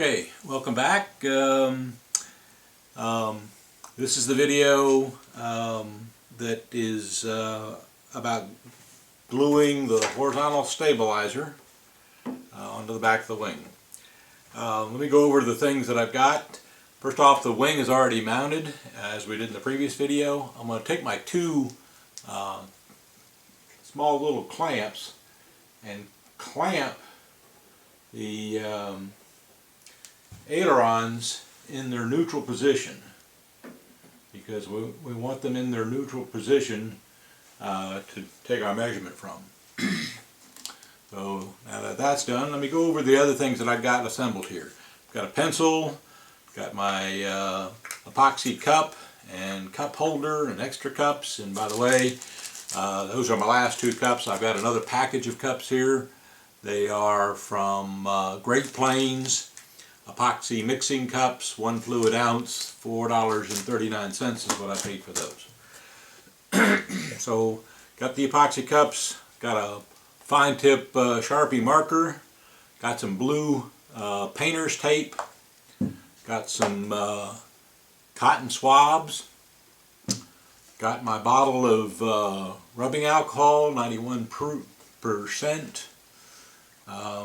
Okay, welcome back. This is the video that is about gluing the horizontal stabilizer onto the back of the wing. Let me go over the things that I've got. First off, the wing is already mounted as we did in the previous video. I'm going to take my two small little clamps and clamp the ailerons in their neutral position, because we want them in their neutral position to take our measurement from. So now that that's done, let me go over the other things that I've got assembled here. I've got a pencil, got my epoxy cup and cup holder and extra cups, and by the way, those are my last two cups. I've got another package of cups here. They are from Great Plains epoxy mixing cups, 1 fluid ounce, $4.39 is what I paid for those. So got the epoxy cups, got a fine tip Sharpie marker, got some blue painter's tape, got some cotton swabs, got my bottle of rubbing alcohol, 91%.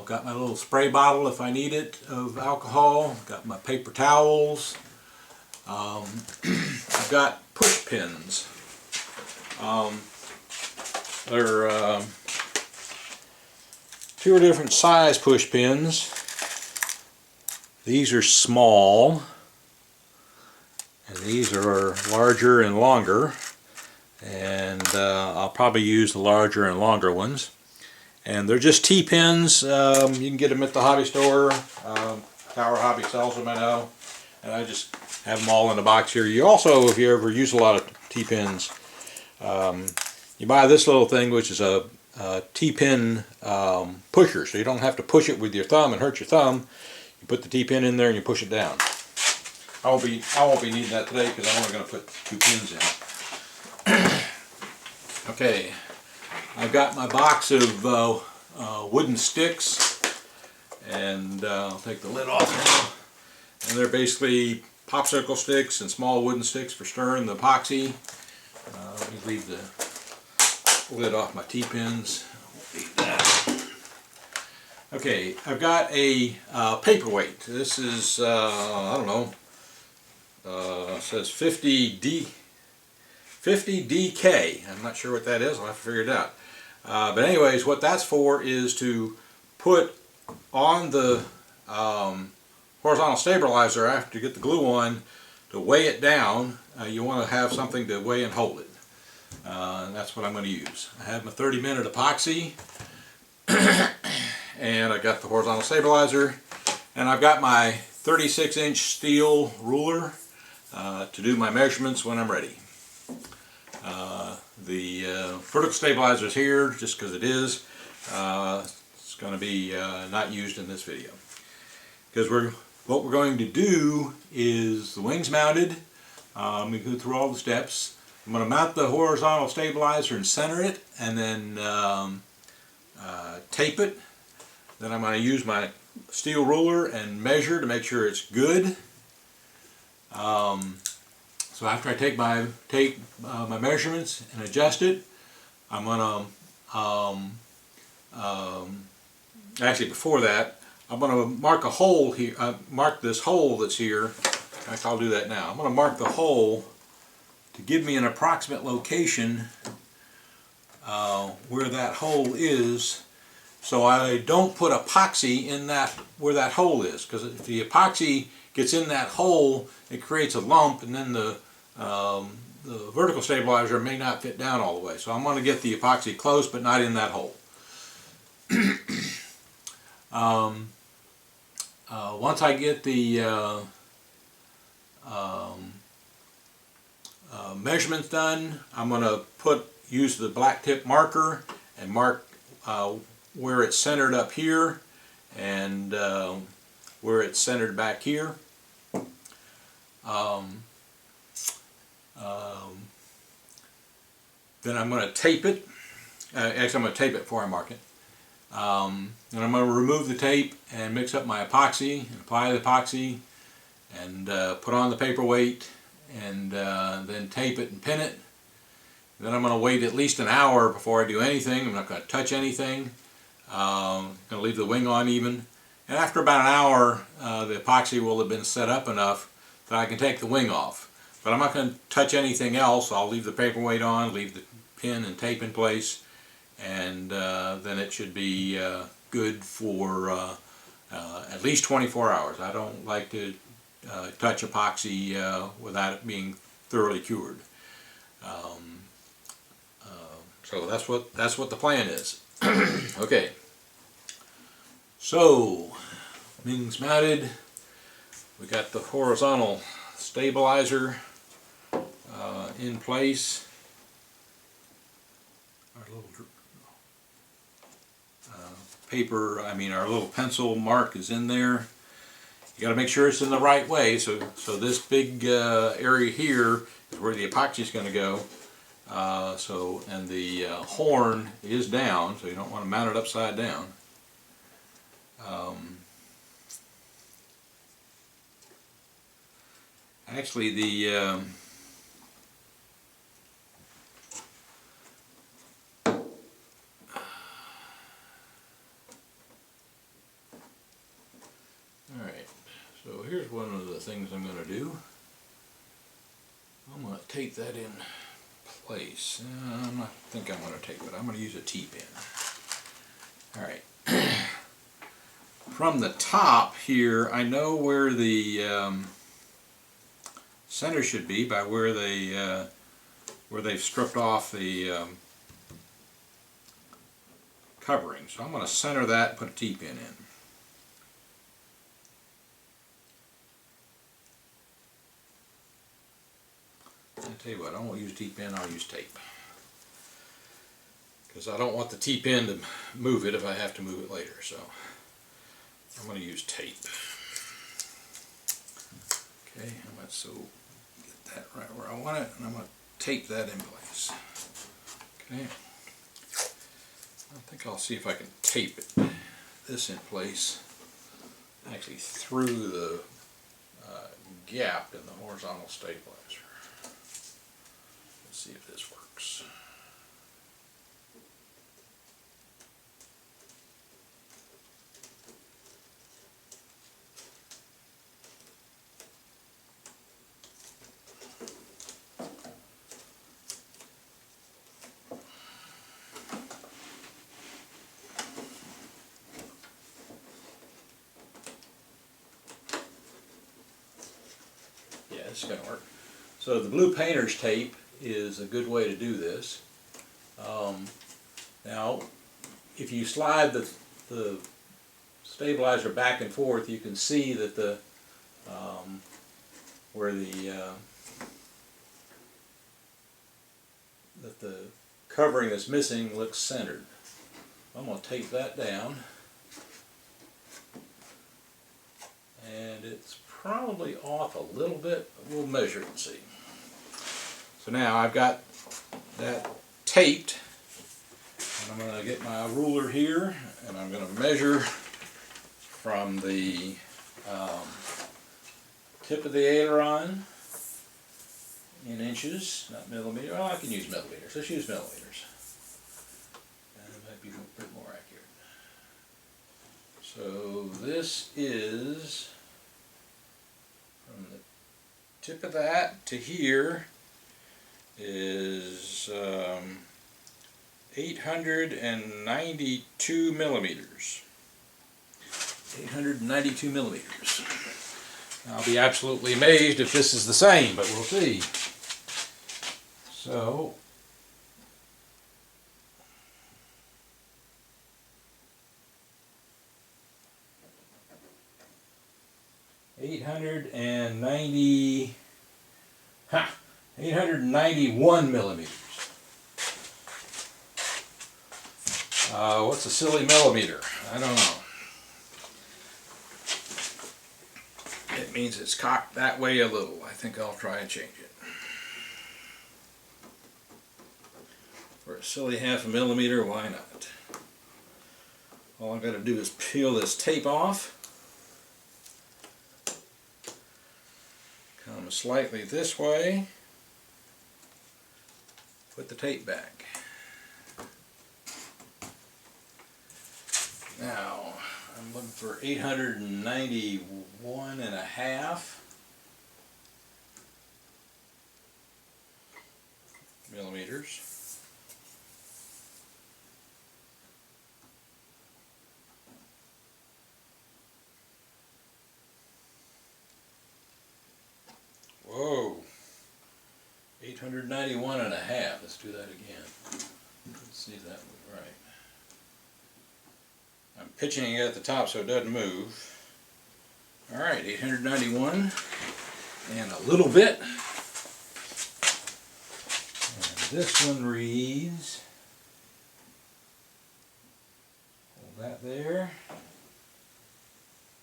Got my little spray bottle if I need it of alcohol. Got my paper towels. I've got push pins. They're two different size push pins. These are small, and these are larger and longer. And I'll probably use the larger and longer ones. And they're just T-pins. You can get them at the hobby store. Tower Hobby sells them, I know. And I just have them all in a box here. You also, if you ever use a lot of T-pins, you buy this little thing, which is a T-pin pusher. So you don't have to push it with your thumb and hurt your thumb. You put the T-pin in there and you push it down. I won't be needing that today because I'm only going to put 2 pins in. Okay. I've got my box of wooden sticks, and I'll take the lid off now. And they're basically popsicle sticks and small wooden sticks for stirring the epoxy. Let me leave the lid off my T-pins. Okay, I've got a paperweight. This is, I don't know, it says 50 DK. I'm not sure what that is. I'll have to figure it out. But anyways, what that's for is to put on the horizontal stabilizer after you get the glue on, to weigh it down. You want to have something to weigh and hold it. And that's what I'm going to use. I have my 30-minute epoxy, and I got the horizontal stabilizer, and I've got my 36-inch steel ruler to do my measurements when I'm ready. The vertical stabilizer is here just because it is. It's going to be not used in this video, because what we're going to do is the wing's mounted. We go through all the steps. I'm going to mount the horizontal stabilizer and center it, and then tape it. Then I'm going to use my steel ruler and measure to make sure it's good. So after I take my measurements and adjust it, I'm going to, actually before that, I'm going to mark a hole here, mark this hole that's here. In fact, I'll do that now. I'm going to mark the hole to give me an approximate location where that hole is, so I don't put epoxy in that where that hole is, because if the epoxy gets in that hole, it creates a lump, and then the vertical stabilizer may not fit down all the way. So I'm going to get the epoxy close, but not in that hole. Once I get the measurements done, I'm going to use the black tip marker and mark where it's centered up here, and where it's centered back here. Then I'm going to tape it. Actually, I'm going to tape it before I mark it. And I'm going to remove the tape and mix up my epoxy and apply the epoxy and put on the paperweight and then tape it and pin it. Then I'm going to wait at least an hour before I do anything. I'm not going to touch anything. I'm going to leave the wing on even. And after about an hour, the epoxy will have been set up enough that I can take the wing off. But I'm not going to touch anything else. I'll leave the paperweight on, leave the pin and tape in place, and then it should be good for at least 24 hours. I don't like to touch epoxy without it being thoroughly cured. So that's what the plan is. Okay. So, wings mounted. We got the horizontal stabilizer in place. Our little our little pencil mark is in there. You got to make sure it's in the right way. So this big area here is where the epoxy is going to go. And the horn is down, so you don't want to mount it upside down. Actually, the alright, so here's one of the things I'm going to do. I'm going to tape that in place. I think I'm going to tape it. I'm going to use a T-pin. Alright. From the top here, I know where the center should be by where they've stripped off the covering. So I'm going to center that and put a T-pin in. I'll tell you what, I won't use T-pin, I'll use tape. Because I don't want the T-pin to move it if I have to move it later. So I'm going to use tape. Okay, I'm going to get that right where I want it, and I'm going to tape that in place. Okay. I think I'll see if I can tape this in place, actually through the gap in the horizontal stabilizer. Let's see if this works. This is going to work. So the blue painter's tape is a good way to do this. Now, if you slide the stabilizer back and forth, you can see that the covering that's missing looks centered. I'm going to tape that down, and it's probably off a little bit, but we'll measure it and see. So now I've got that taped, and I'm going to get my ruler here, and I'm going to measure from the tip of the aileron in inches, not millimeters. Well, I can use millimeters. Let's use millimeters. And it might be a bit more accurate. So this is from the tip of that to here is 892 millimeters. 892 millimeters. I'll be absolutely amazed if this is the same, but we'll see. So, $891 millimeters. What's a silly millimeter? I don't know. It means it's cocked that way a little. I think I'll try and change it. For a silly half a millimeter, why not? All I've got to do is peel this tape off. Come slightly this way. Put the tape back. Now, I'm looking for 891.5 millimeters. Whoa, 891.5. Let's do that again. Let's see if that was right. I'm pitching it at the top so it doesn't move. Alright, 891 and a little bit. And this one reads, hold that there.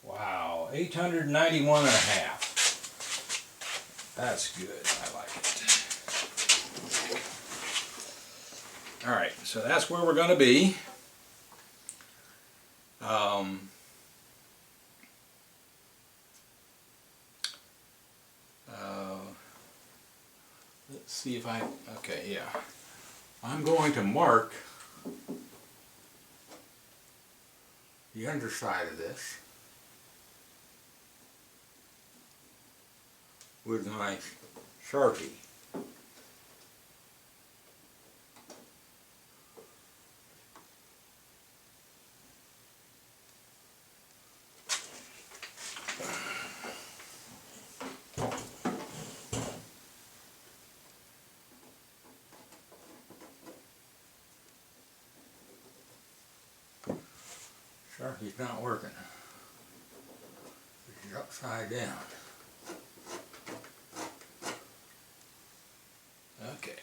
Wow, 891.5. That's good, I like it. Alright, so that's where we're going to be. Let's see if okay, yeah. I'm going to mark the underside of this with my Sharpie. Sharpie's not working. It's upside down. Okay.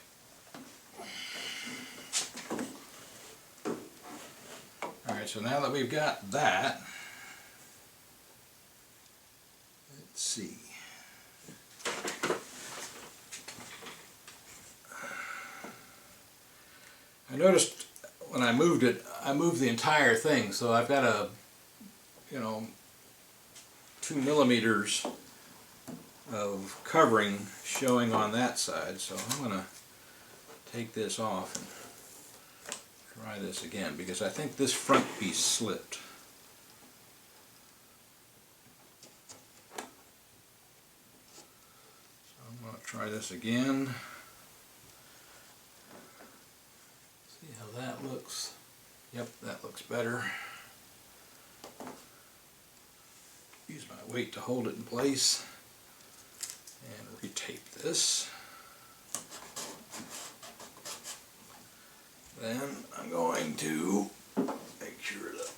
Alright, so now that we've got that, let's see. I noticed when I moved it, I moved the entire thing, so I've got a, 2 millimeters of covering showing on that side, so I'm going to take this off and try this again, because I think this front piece slipped. So I'm going to try this again. See how that looks. Yep, that looks better. Use my weight to hold it in place and retape this. Then I'm going to make sure the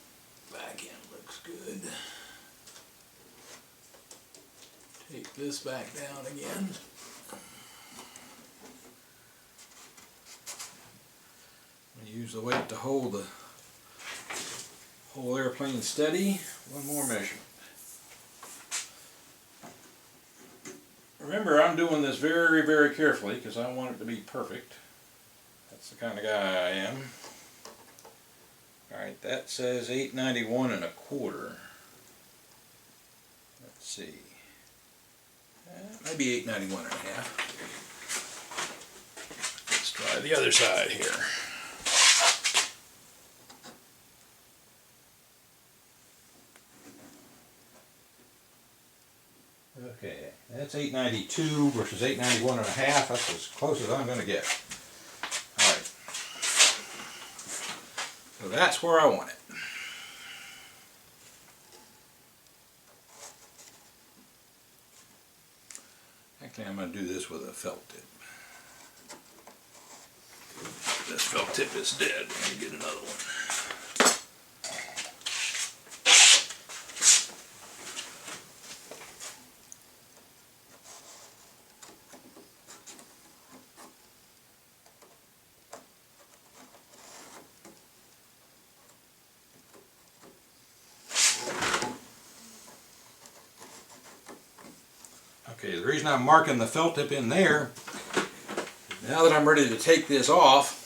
back end looks good. Take this back down again. Use the weight to hold the whole airplane steady. One more measurement. Remember, I'm doing this very, very carefully because I want it to be perfect. That's the kind of guy I am. Alright, that says 891.25. Let's see. Maybe 891.5. Let's try the other side here. Okay, that's 892 versus 891.5. That's as close as I'm going to get. Alright. So that's where I want it. Actually, I'm going to do this with a felt tip. This felt tip is dead. Let me get another one. Okay, the reason I'm marking the felt tip in there, now that I'm ready to take this off,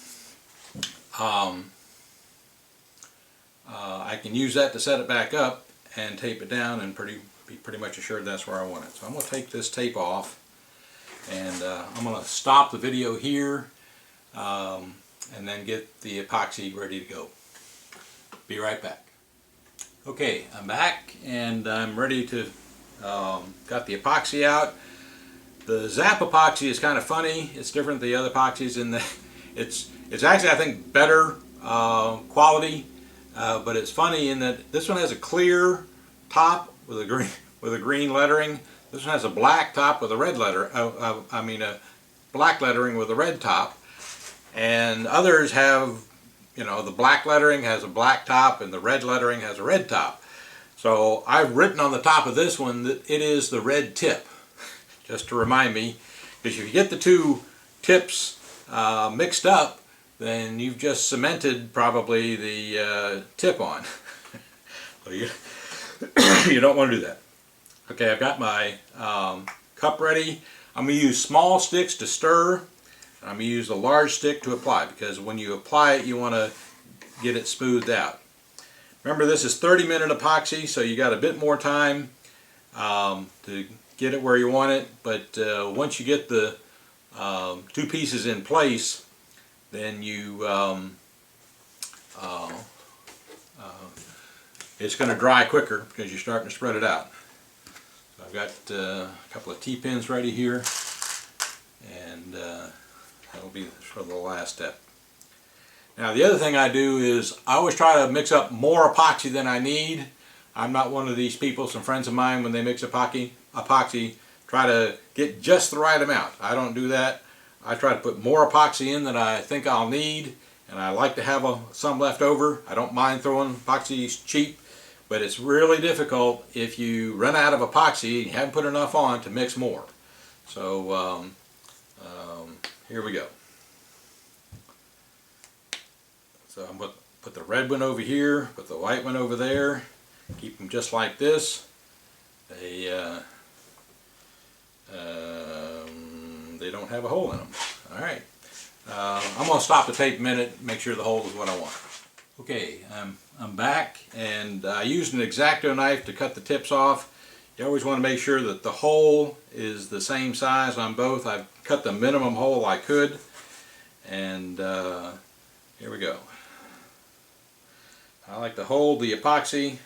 I can use that to set it back up and tape it down and be pretty much assured that's where I want it. So I'm going to take this tape off, and I'm going to stop the video here and then get the epoxy ready to go. Be right back. Okay, I'm back and I'm ready to got the epoxy out. The Zap epoxy is kind of funny. It's different than the other epoxies in that it's actually, I think, better quality, but it's funny in that this one has a clear top with a green lettering. This one has a black top with a red letter. A black lettering with a red top, and others have, you know, the black lettering has a black top and the red lettering has a red top. So I've written on the top of this one that it is the red tip, just to remind me, because if you get the two tips mixed up, then you've just cemented probably the tip on. So you don't want to do that. Okay, I've got my cup ready. I'm going to use small sticks to stir. I'm going to use a large stick to apply, because when you apply it you want to get it smoothed out. Remember, this is 30-minute epoxy, so you got a bit more time to get it where you want it, but once you get the two pieces in place, then you it's going to dry quicker because you're starting to spread it out. So I've got a couple of T-pins ready here, and that'll be sort of the last step. Now the other thing I do is I always try to mix up more epoxy than I need. I'm not one of these people. Some friends of mine, when they mix epoxy try to get just the right amount. I don't do that. I try to put more epoxy in than I think I'll need, and I like to have some left over. I don't mind throwing epoxy cheap, but it's really difficult if you run out of epoxy and you haven't put enough on to mix more. So here we go. So I'm going to put the red one over here, put the white one over there, keep them just like this. They don't have a hole in them. Alright, I'm going to stop the tape a minute, make sure the hole is what I want. Okay, I'm back, and I used an X-Acto knife to cut the tips off. You always want to make sure that the hole is the same size on both. I've cut the minimum hole I could, and here we go. I like to hold the epoxy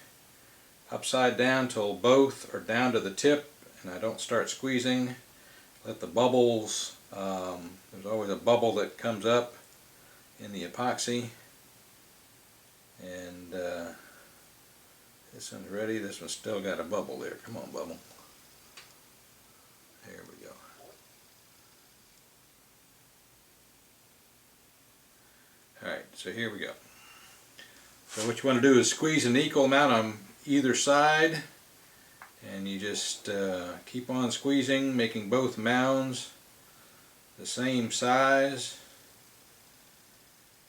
upside down till both are down to the tip, and I don't start squeezing. Let the bubbles, there's always a bubble that comes up in the epoxy, and this one's ready. This one's still got a bubble there. Come on, bubble. There we go. Alright, so here we go. So what you want to do is squeeze an equal amount on either side, and you just keep on squeezing, making both mounds the same size,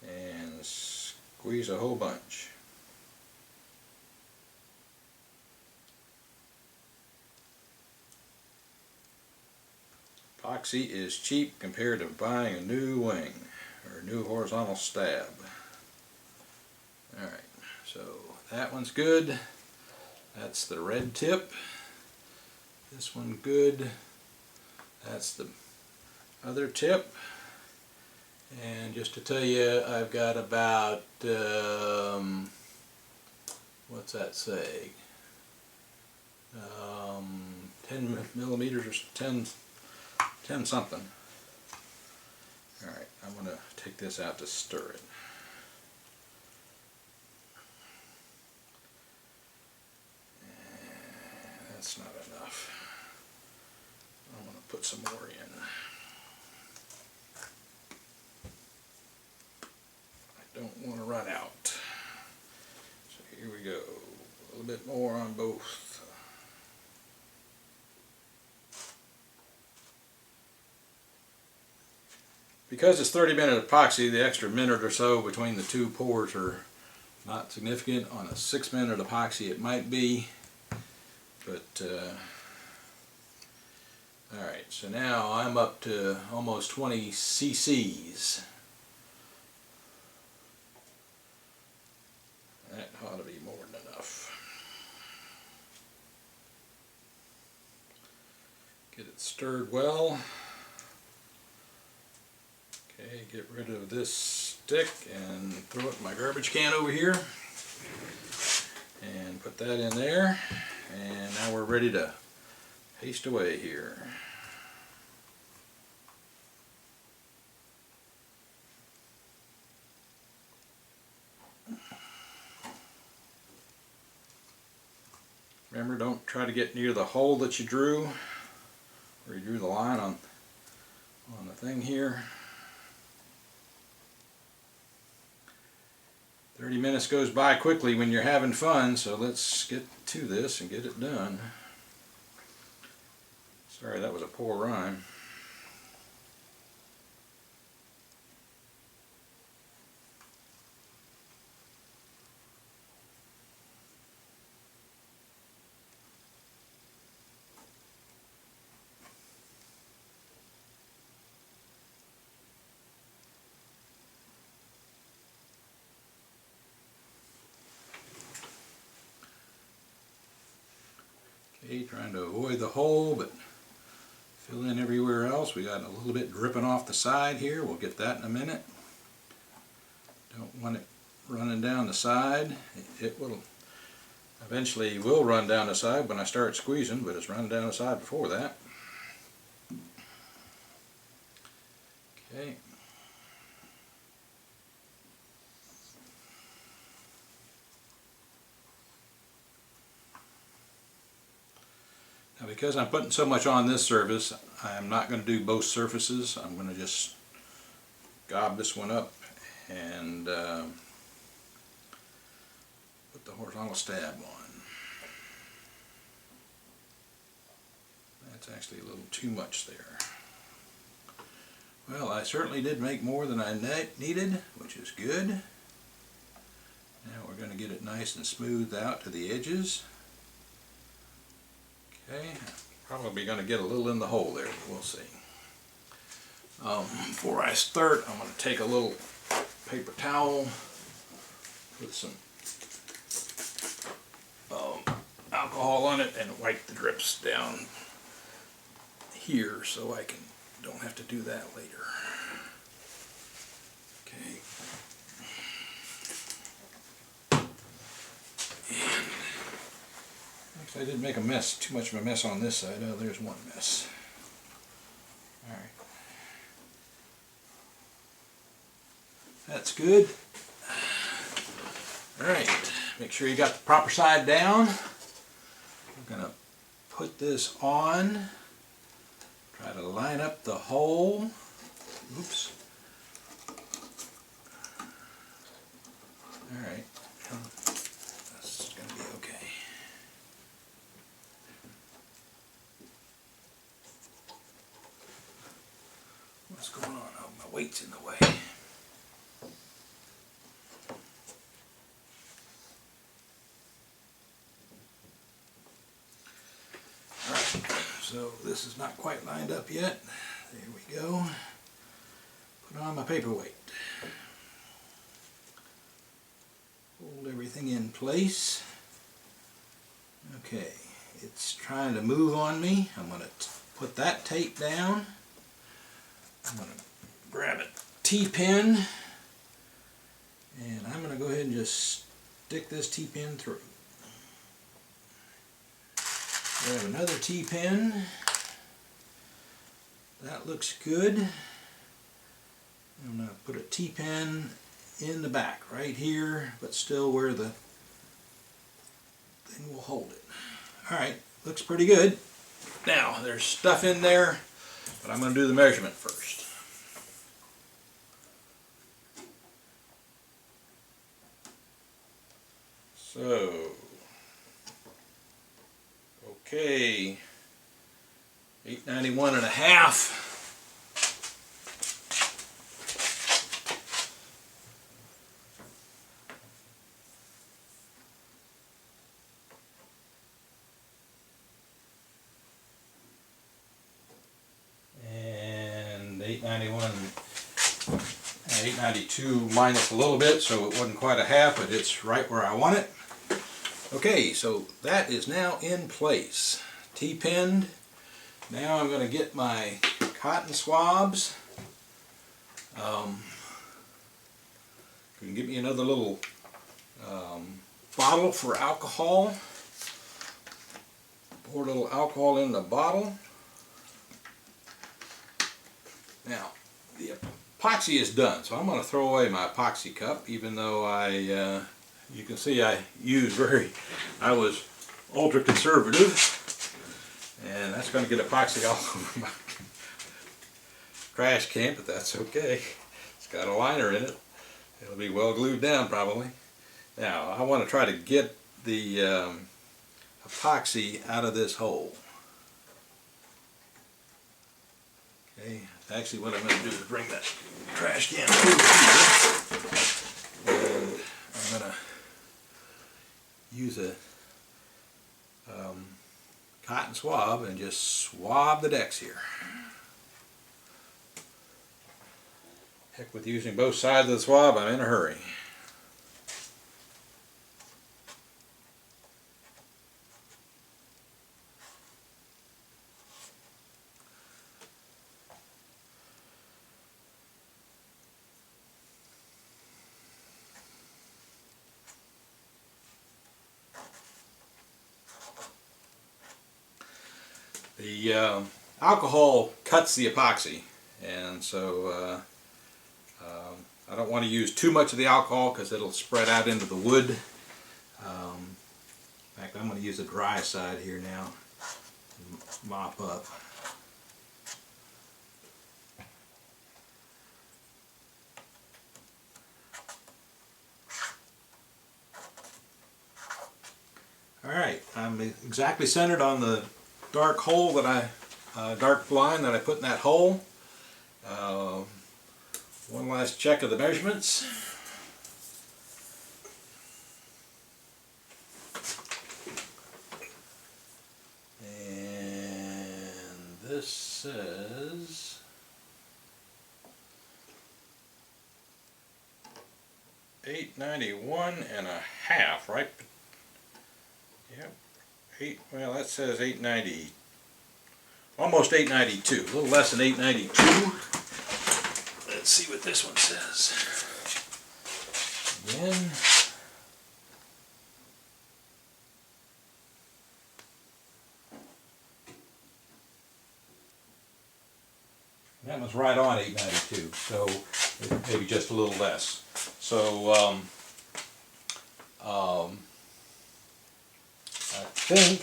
and squeeze a whole bunch. Epoxy is cheap compared to buying a new wing or a new horizontal stab. Alright, so that one's good. That's the red tip. This one good. That's the other tip. And just to tell you, I've got about, what's that say? 10 millimeters or 10 something. Alright, I'm going to take this out to stir it. That's not enough. I'm going to put some more in. I don't want to run out. So here we go. A little bit more on both. Because it's 30-minute epoxy, the extra minute or so between the two pours are not significant. On a 6-minute epoxy it might be. But, alright, so now I'm up to almost 20 cc's. That it stirred well. Okay, get rid of this stick and throw it in my garbage can over here. And put that in there. And now we're ready to paste away here. Remember, don't try to get near the hole that you drew, where you drew the line on the thing here. 30 minutes goes by quickly when you're having fun, so let's get to this and get it done. Sorry, that was a poor rhyme. Okay, trying to avoid the hole, but fill in everywhere else. We got a little bit dripping off the side here. We'll get that in a minute. Don't want it running down the side. It will eventually run down the side when I start squeezing, but it's running down the side before that. Okay. Now, because I'm putting so much on this surface, I'm not going to do both surfaces. I'm going to just gob this one up and put the horizontal stab on. That's actually a little too much there. Well, I certainly did make more than I needed, which is good. Now we're going to get it nice and smoothed out to the edges. Okay, probably going to get a little in the hole there, but we'll see. Before I start, I'm going to take a little paper towel, put some alcohol on it, and wipe the drips down here so I don't have to do that later. Okay. I didn't make too much of a mess on this side. Oh, there's one mess. Alright. That's good. Alright, make sure you got the proper side down. We're going to put this on. Try to line up the hole. Oops. Alright. That's going to be okay. What's going on? Oh, my weight's in the way. Alright, so this is not quite lined up yet. There we go. Put on my paperweight. Hold everything in place. Okay, it's trying to move on me. I'm going to put that tape down. I'm going to grab a T-pin and I'm going to go ahead and just stick this T-pin through. Grab another T-pin. That looks good. I'm going to put a T-pin in the back right here, but still where the thing will hold it. Alright, looks pretty good. Now, there's stuff in there, but I'm going to do the measurement first. So, okay, 891 and a half. And 891 and 892 minus a little bit, so it wasn't quite a half, but it's right where I want it. Okay, so that is now in place. T-pinned, Now I'm going to get my cotton swabs. You can get me another little bottle for alcohol. Pour a little alcohol in the bottle. Now, the epoxy is done, so I'm going to throw away my epoxy cup, even though you can see I was ultra conservative, and that's going to get epoxy all over my trash can, but that's okay. It's got a liner in it. It'll be well glued down probably. Now, I want to try to get the epoxy out of this hole. Okay, actually what I'm going to do is bring that trash can over here, and I'm going to use a cotton swab and just swab the decks here. Heck with using both sides of the swab, I'm in a hurry. The alcohol cuts the epoxy, and so I don't want to use too much of the alcohol because it'll spread out into the wood. In fact, I'm going to use the dry side here now and mop up. Alright, I'm exactly centered on the dark hole that dark line that I put in that hole. One last check of the measurements. And this says 891.5, right? Yep. Well, that says 890. Almost 892. A little less than 892. Let's see what this one says. Again. That was right on 892, so maybe just a little less. So I think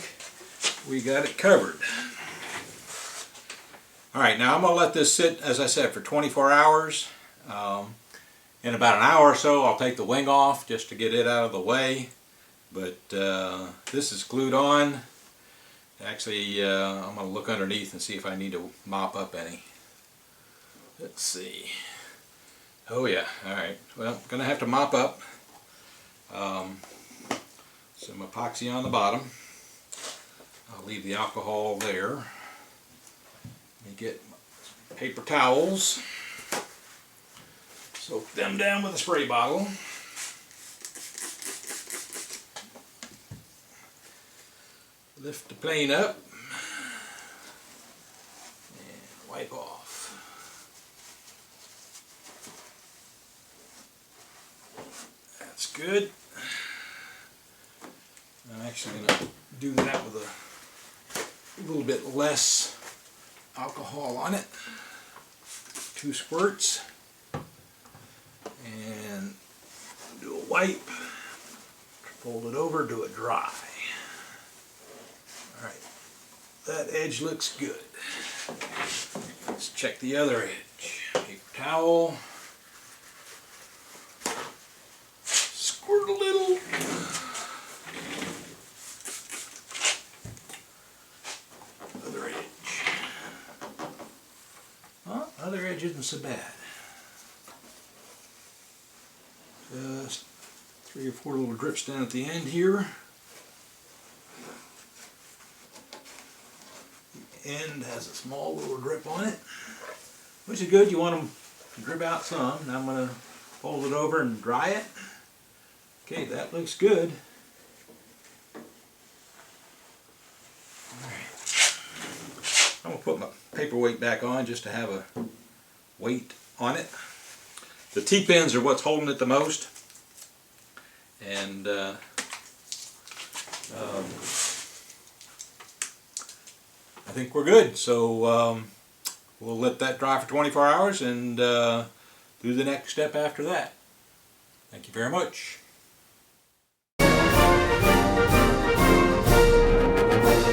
we got it covered. Alright, now I'm going to let this sit, as I said, for 24 hours. In about an hour or so I'll take the wing off just to get it out of the way. But this is glued on. Actually, I'm going to look underneath and see if I need to mop up any. Let's see. Oh yeah, alright. Well, I'm going to have to mop up. Some epoxy on the bottom. I'll leave the alcohol there. Let me get paper towels. Soak them down with a spray bottle. Lift the plane up and wipe off. That's good. I'm actually going to do that with a little bit less alcohol on it. 2 squirts. And do a wipe. Fold it over, do it dry. Alright, that edge looks good. Let's check the other edge. Paper towel. Squirt a little. Other edge. Well, other edge isn't so bad. Just 3 or 4 little drips down at the end here. The end has a small little drip on it, which is good. You want them to drip out some. Now I'm going to fold it over and dry it. Okay, that looks good. Alright. I'm going to put my paperweight back on just to have a weight on it. The T-pins are what's holding it the most, and I think we're good. So we'll let that dry for 24 hours and do the next step after that. Thank you very much.